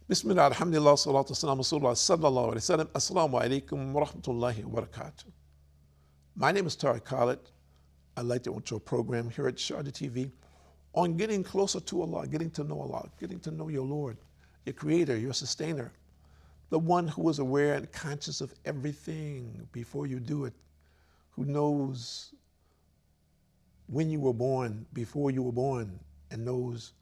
Bismillah, alhamdulillah, salatu wassalamu rasulullah sallallahu alayhi wa sallam. Assalamu alaikum wa rahmatullahi wa barakatuh. My name is Tahir Khalid. I'd like to enter a program here at Sharjah TV on getting closer to Allah, getting to know Allah, getting to know your Lord, your Creator, your Sustainer, the one who is aware and conscious of everything before you do it, who knows when you were born, before you were born, and knows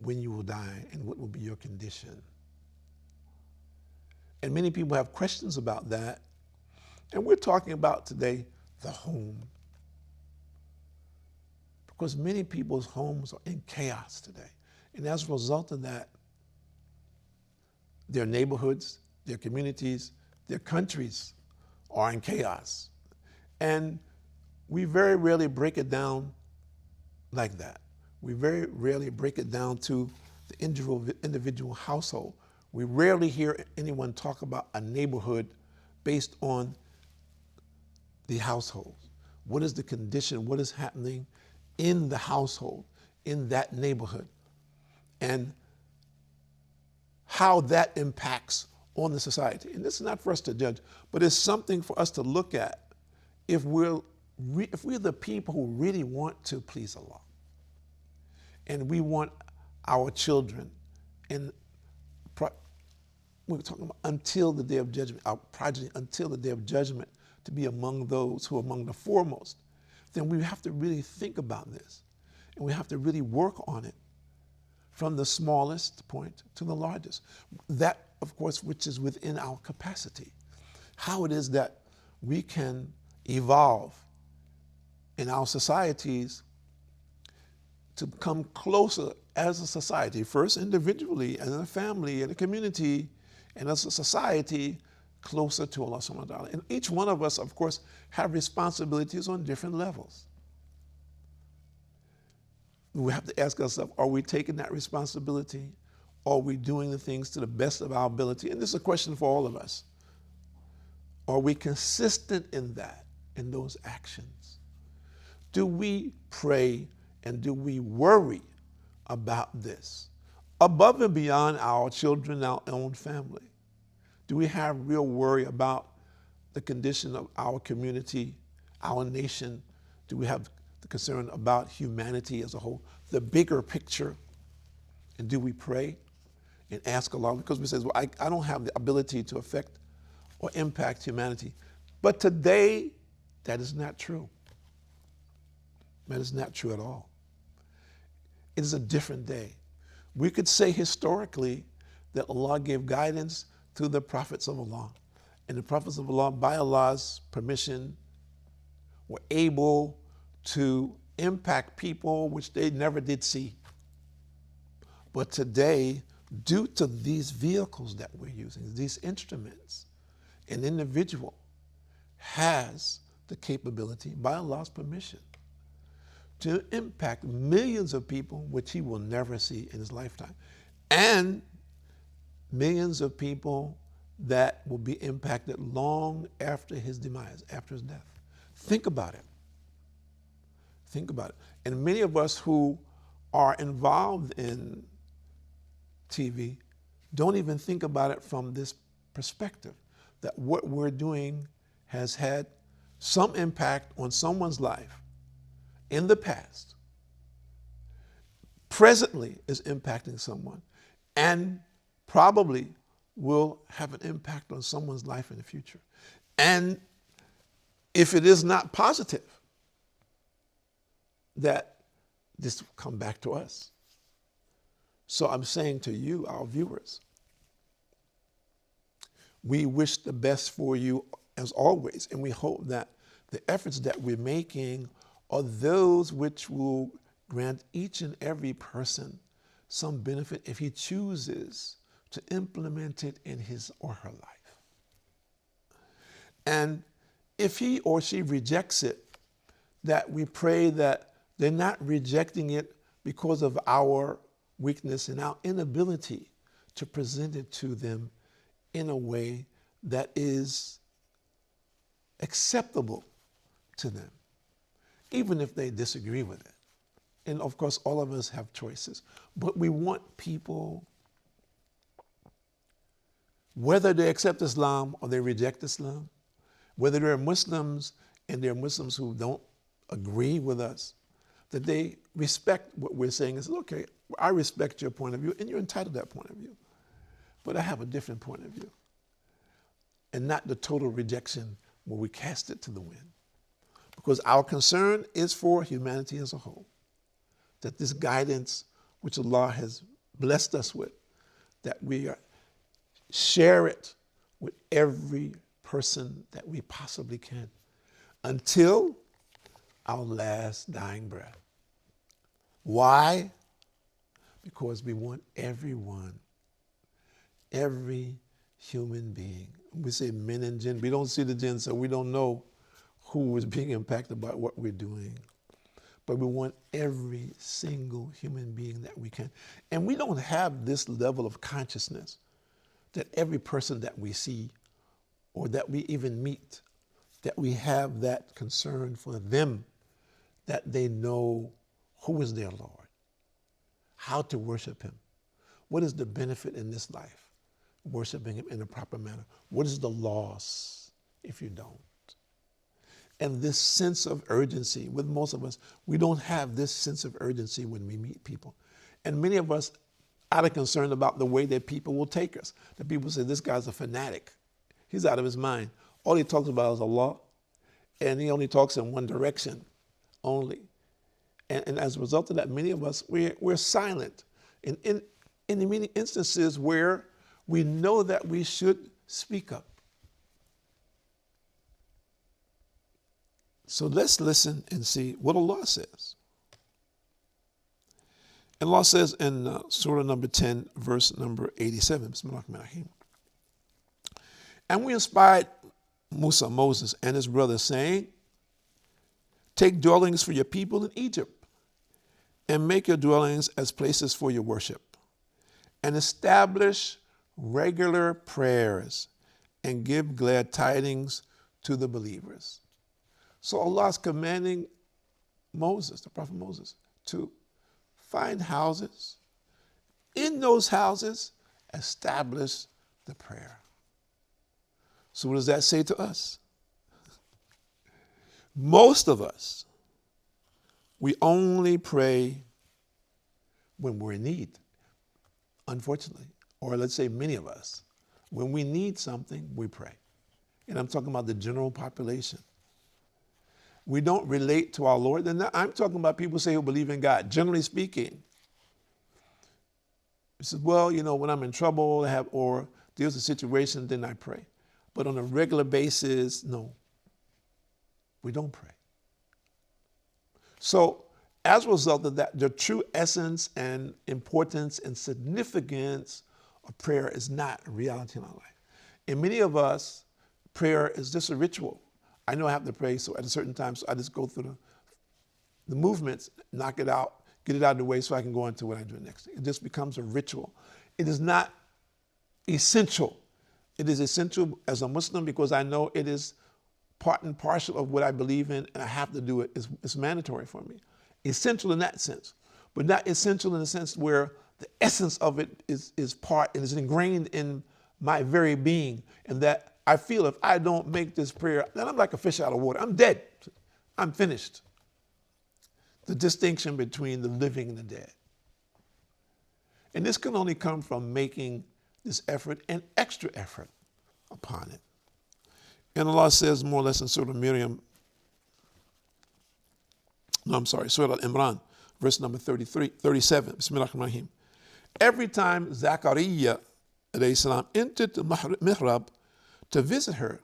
when you will die and what will be your condition. And many people have questions about that. And we're talking about today the home. Because many people's homes are in chaos today. And as a result of that, their neighborhoods, their communities, their countries are in chaos. And we very rarely break it down like that. We very rarely break it down to the individual household. We rarely hear anyone talk about a neighborhood based on the household. What is the condition? What is happening in the household, in that neighborhood? And how that impacts on the society. And this is not for us to judge, but it's something for us to look at if we're the people who really want to please Allah. And we want our children, and we're talking about until the day of judgment, our progeny until the day of judgment, to be among those who are among the foremost, then we have to really think about this. And we have to really work on it from the smallest point to the largest. That, of course, which is within our capacity. How it is that we can evolve in our societies to come closer as a society, first individually, and in a family, and a community, and as a society, closer to Allah subhanahu wa ta'ala. And each one of us, of course, have responsibilities on different levels. We have to ask ourselves, are we taking that responsibility? Are we doing the things to the best of our ability? And this is a question for all of us. Are we consistent in that, in those actions? Do we pray and do we worry about this? Above and beyond our children, our own family. Do we have real worry about the condition of our community, our nation? Do we have the concern about humanity as a whole, the bigger picture? And do we pray and ask Allah? Because we say, well, I don't have the ability to affect or impact humanity. But today, that is not true. That is not true at all. It is a different day. We could say historically that Allah gave guidance to the prophets of Allah. And the prophets of Allah, by Allah's permission, were able to impact people which they never did see. But today, due to these vehicles that we're using, these instruments, an individual has the capability, by Allah's permission, to impact millions of people which he will never see in his lifetime. And millions of people that will be impacted long after his demise, after his death. Think about it. Think about it. And many of us who are involved in TV don't even think about it from this perspective, that what we're doing has had some impact on someone's life in the past, presently is impacting someone, and probably will have an impact on someone's life in the future. And if it is not positive, that this will come back to us. So I'm saying to you, our viewers, we wish the best for you as always, and we hope that the efforts that we're making are those which will grant each and every person some benefit if he chooses to implement it in his or her life. And if he or she rejects it, that we pray that they're not rejecting it because of our weakness and our inability to present it to them in a way that is acceptable to them, even if they disagree with it. And of course, all of us have choices, but we want people whether they accept Islam or they reject Islam, whether they're Muslims and they're Muslims who don't agree with us, that they respect what we're saying and say, okay, I respect your point of view and you're entitled to that point of view. But I have a different point of view. And not the total rejection where we cast it to the wind. Because our concern is for humanity as a whole. That this guidance which Allah has blessed us with, that we share it with every person that we possibly can until our last dying breath. Why? Because we want everyone, every human being. We say men and jinn. We don't see the jinn, so we don't know who is being impacted by what we're doing. But we want every single human being that we can. And we don't have this level of consciousness that every person that we see or that we even meet, that we have that concern for them, that they know who is their Lord, how to worship him. What is the benefit in this life? Worshiping him in a proper manner. What is the loss if you don't? And this sense of urgency, with most of us, we don't have this sense of urgency when we meet people. And many of us, out of concern about the way that people will take us, that people say, this guy's a fanatic. He's out of his mind. All he talks about is Allah, and he only talks in one direction only. And as a result of that, many of us, we're silent. And in the many instances where we know that we should speak up. So let's listen and see what Allah says. And Allah says in Surah number 10, verse number 87, Bismillahirrahmanirrahim. And we inspired Moses, and his brothers, saying, take dwellings for your people in Egypt, and make your dwellings as places for your worship, and establish regular prayers, and give glad tidings to the believers. So Allah is commanding Moses, the Prophet Moses, to find houses. In those houses, establish the prayer. So what does that say to us? Most of us, we only pray when we're in need, unfortunately. Or let's say many of us, when we need something, we pray. And I'm talking about the general population. We don't relate to our Lord. And I'm talking about people say who believe in God, generally speaking. He says, well, when I'm in trouble or there's a situation, then I pray. But on a regular basis, no, we don't pray. So as a result of that, the true essence and importance and significance of prayer is not a reality in our life. And many of us, prayer is just a ritual. I know I have to pray, so at a certain time, so I just go through the movements, knock it out, get it out of the way so I can go on to what I do next. It just becomes a ritual. It is not essential. It is essential as a Muslim because I know it is part and parcel of what I believe in, and I have to do it. It's mandatory for me. Essential in that sense, but not essential in the sense where the essence of it is part and is ingrained in my very being, and that I feel if I don't make this prayer, then I'm like a fish out of water. I'm dead. I'm finished. The distinction between the living and the dead. And this can only come from making this effort and extra effort upon it. And Allah says more or less in Surah Surah Al-Imran, verse number 37, Bismillahirrahmanirrahim. Every time Zachariah alayhi salam entered the mihrab to visit her,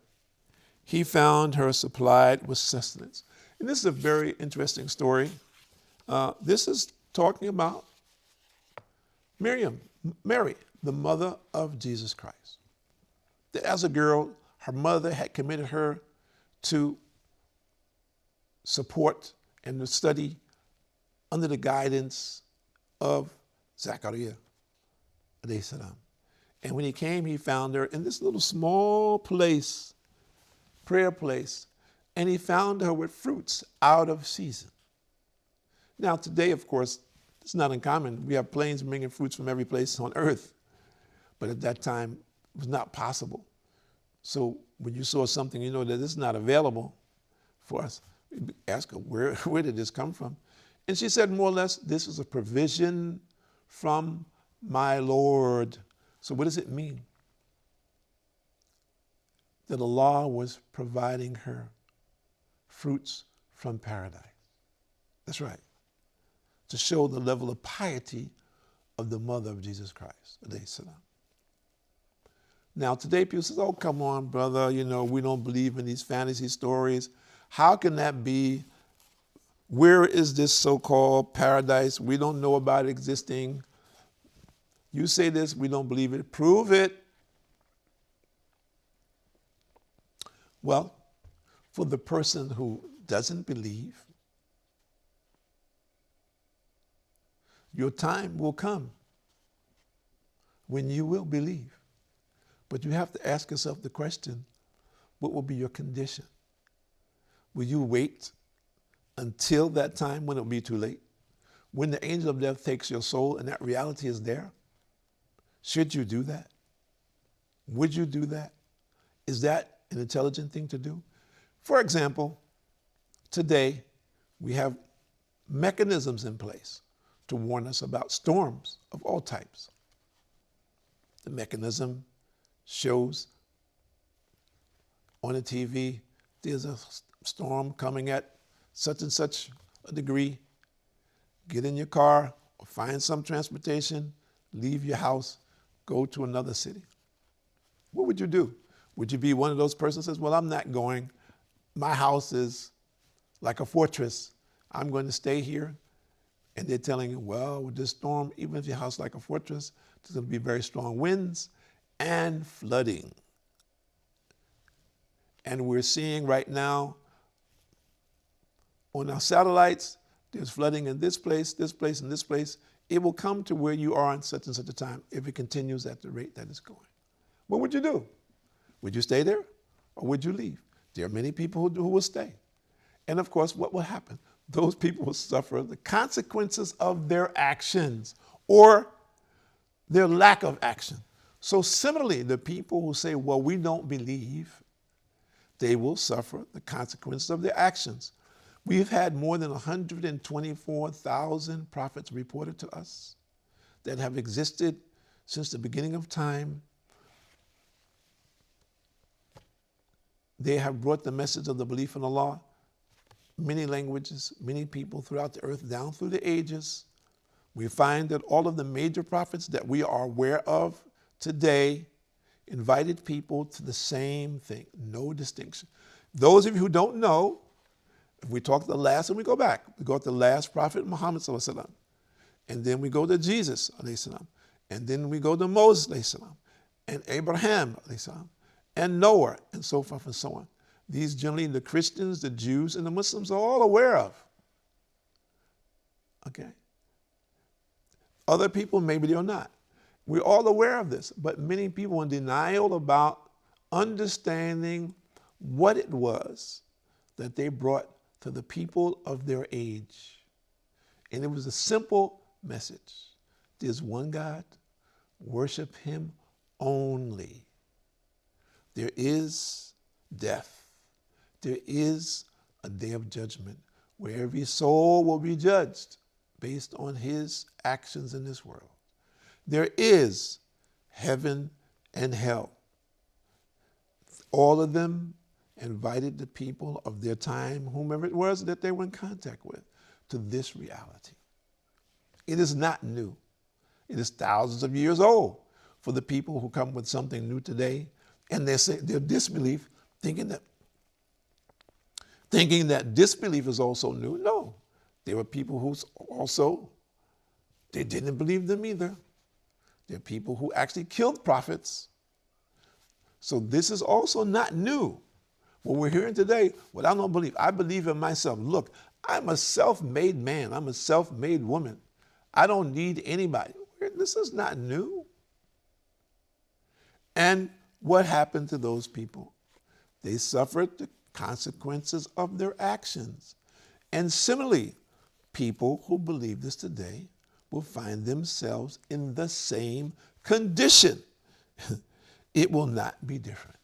he found her supplied with sustenance. And this is a very interesting story. This is talking about Mary, the mother of Jesus Christ. That as a girl, her mother had committed her to support and to study under the guidance of Zachariah alayhi salam. And when he came, he found her in this little small place, prayer place, and he found her with fruits out of season. Now today, of course, it's not uncommon. We have planes bringing fruits from every place on earth. But at that time, It was not possible. So when you saw something, you know that it's not available for us. You ask her, where did this come from? And she said, more or less, this is a provision from my Lord. So what does it mean? That Allah was providing her fruits from paradise. That's right. To show the level of piety of the mother of Jesus Christ, alayhi salam. Now today people say, oh, come on, brother, we don't believe in these fantasy stories. How can that be? Where is this so-called paradise? We don't know about it existing. You say this, we don't believe it. Prove it. Well, for the person who doesn't believe, your time will come when you will believe. But you have to ask yourself the question, what will be your condition? Will you wait until that time when it will be too late? When the angel of death takes your soul and that reality is there? Should you do that? Would you do that? Is that an intelligent thing to do? For example, today we have mechanisms in place to warn us about storms of all types. The mechanism shows on the TV, there's a storm coming at such and such a degree. Get in your car or find some transportation, leave your house, go to another city. What would you do? Would you be one of those persons who says, well, I'm not going. My house is like a fortress. I'm going to stay here. And they're telling you, well, with this storm, even if your house is like a fortress, there's going to be very strong winds and flooding. And we're seeing right now on our satellites, there's flooding in this place, and this place. It will come to where you are in such and such a time if it continues at the rate that it's going. What would you do? Would you stay there or would you leave? There are many people who will stay. And of course, what will happen? Those people will suffer the consequences of their actions or their lack of action. So similarly, the people who say, well, we don't believe, they will suffer the consequences of their actions. We've had more than 124,000 prophets reported to us that have existed since the beginning of time. They have brought the message of the belief in Allah, many languages, many people throughout the earth, down through the ages. We find that all of the major prophets that we are aware of today invited people to the same thing, no distinction. Those of you who don't know, if we talk the last and we go back, we go to the last prophet, Muhammad sallallahu alaihi wasallam, and then we go to Jesus alayhi salam, and then we go to Moses alayhi salam, and Abraham alayhi salam, and Noah, and so forth and so on. These generally the Christians, the Jews, and the Muslims are all aware of. Okay? Other people, maybe they're not. We're all aware of this, but many people are in denial about understanding what it was that they brought to the people of their age. And it was a simple message. There's one God, worship him only. There is death. There is a day of judgment where every soul will be judged based on his actions in this world. There is heaven and hell. All of them invited the people of their time, whomever it was that they were in contact with, to this reality. It is not new. It is thousands of years old for the people who come with something new today, and they say their disbelief, thinking that disbelief is also new. No, there were people who also, they didn't believe them either. There are people who actually killed prophets. So this is also not new. What we're hearing today, what I don't believe, I believe in myself. Look, I'm a self-made man. I'm a self-made woman. I don't need anybody. This is not new. And what happened to those people? They suffered the consequences of their actions. And similarly, people who believe this today will find themselves in the same condition. It will not be different.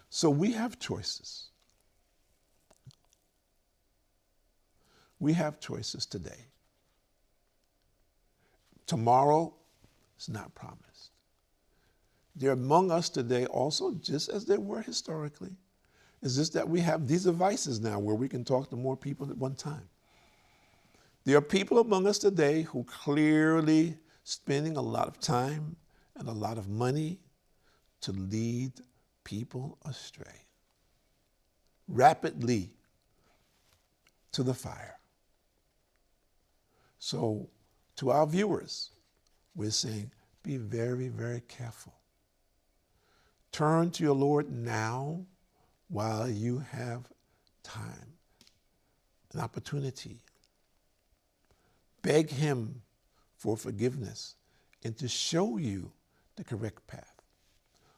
So we have choices. We have choices today. Tomorrow is not promised. They're among us today also, just as they were historically. It's just that we have these devices now where we can talk to more people at one time. There are people among us today who clearly spending a lot of time and a lot of money to lead people astray, rapidly to the fire. So to our viewers, we're saying, be very, very careful. Turn to your Lord now while you have time, an opportunity. Beg him for forgiveness and to show you the correct path.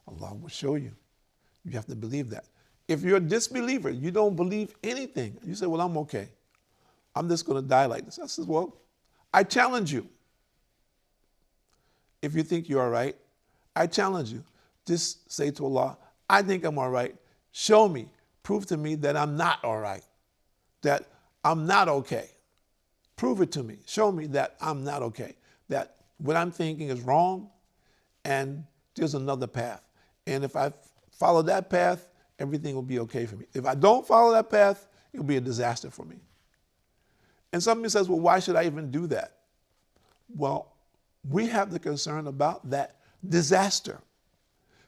Allah will show you. You have to believe that. If you're a disbeliever, you don't believe anything. You say, well, I'm okay. I'm just going to die like this. I says, well, I challenge you. If you think you're all right, I challenge you. Just say to Allah, I think I'm all right. Show me, prove to me that I'm not all right, that I'm not okay. Prove it to me. Show me that I'm not okay, that what I'm thinking is wrong and there's another path. And if I follow that path, everything will be okay for me. If I don't follow that path, it'll be a disaster for me. And somebody says, well, why should I even do that? Well, we have the concern about that disaster.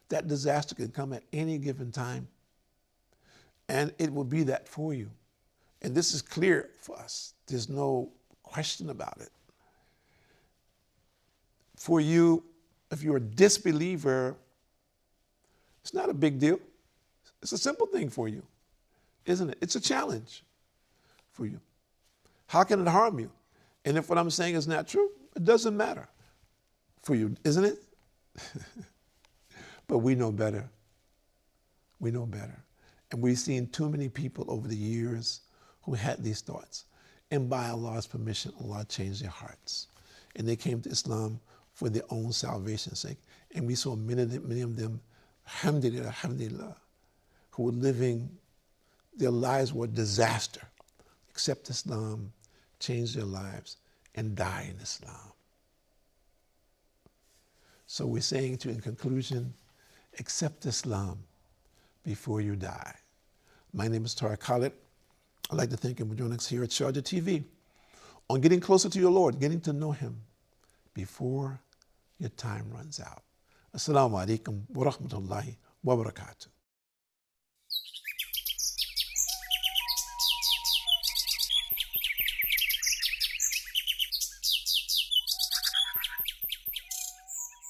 That disaster can come at any given time, and it will be that for you. And this is clear for us. There's no question about it. For you, if you're a disbeliever, it's not a big deal. It's a simple thing for you, isn't it? It's a challenge for you. How can it harm you? And if what I'm saying is not true, it doesn't matter for you, isn't it? But we know better. We know better. And we've seen too many people over the years who had these thoughts. And by Allah's permission, Allah changed their hearts. And they came to Islam for their own salvation's sake. And we saw many of them, alhamdulillah, alhamdulillah, who were living, their lives were a disaster. Accept Islam, change their lives, and die in Islam. So we're saying to, in conclusion, accept Islam before you die. My name is Tahir Khalid. I'd like to thank you for joining us here at Sharjah TV on getting closer to your Lord, getting to know him before your time runs out. Assalamu alaikum wa rahmatullahi wa barakatuh.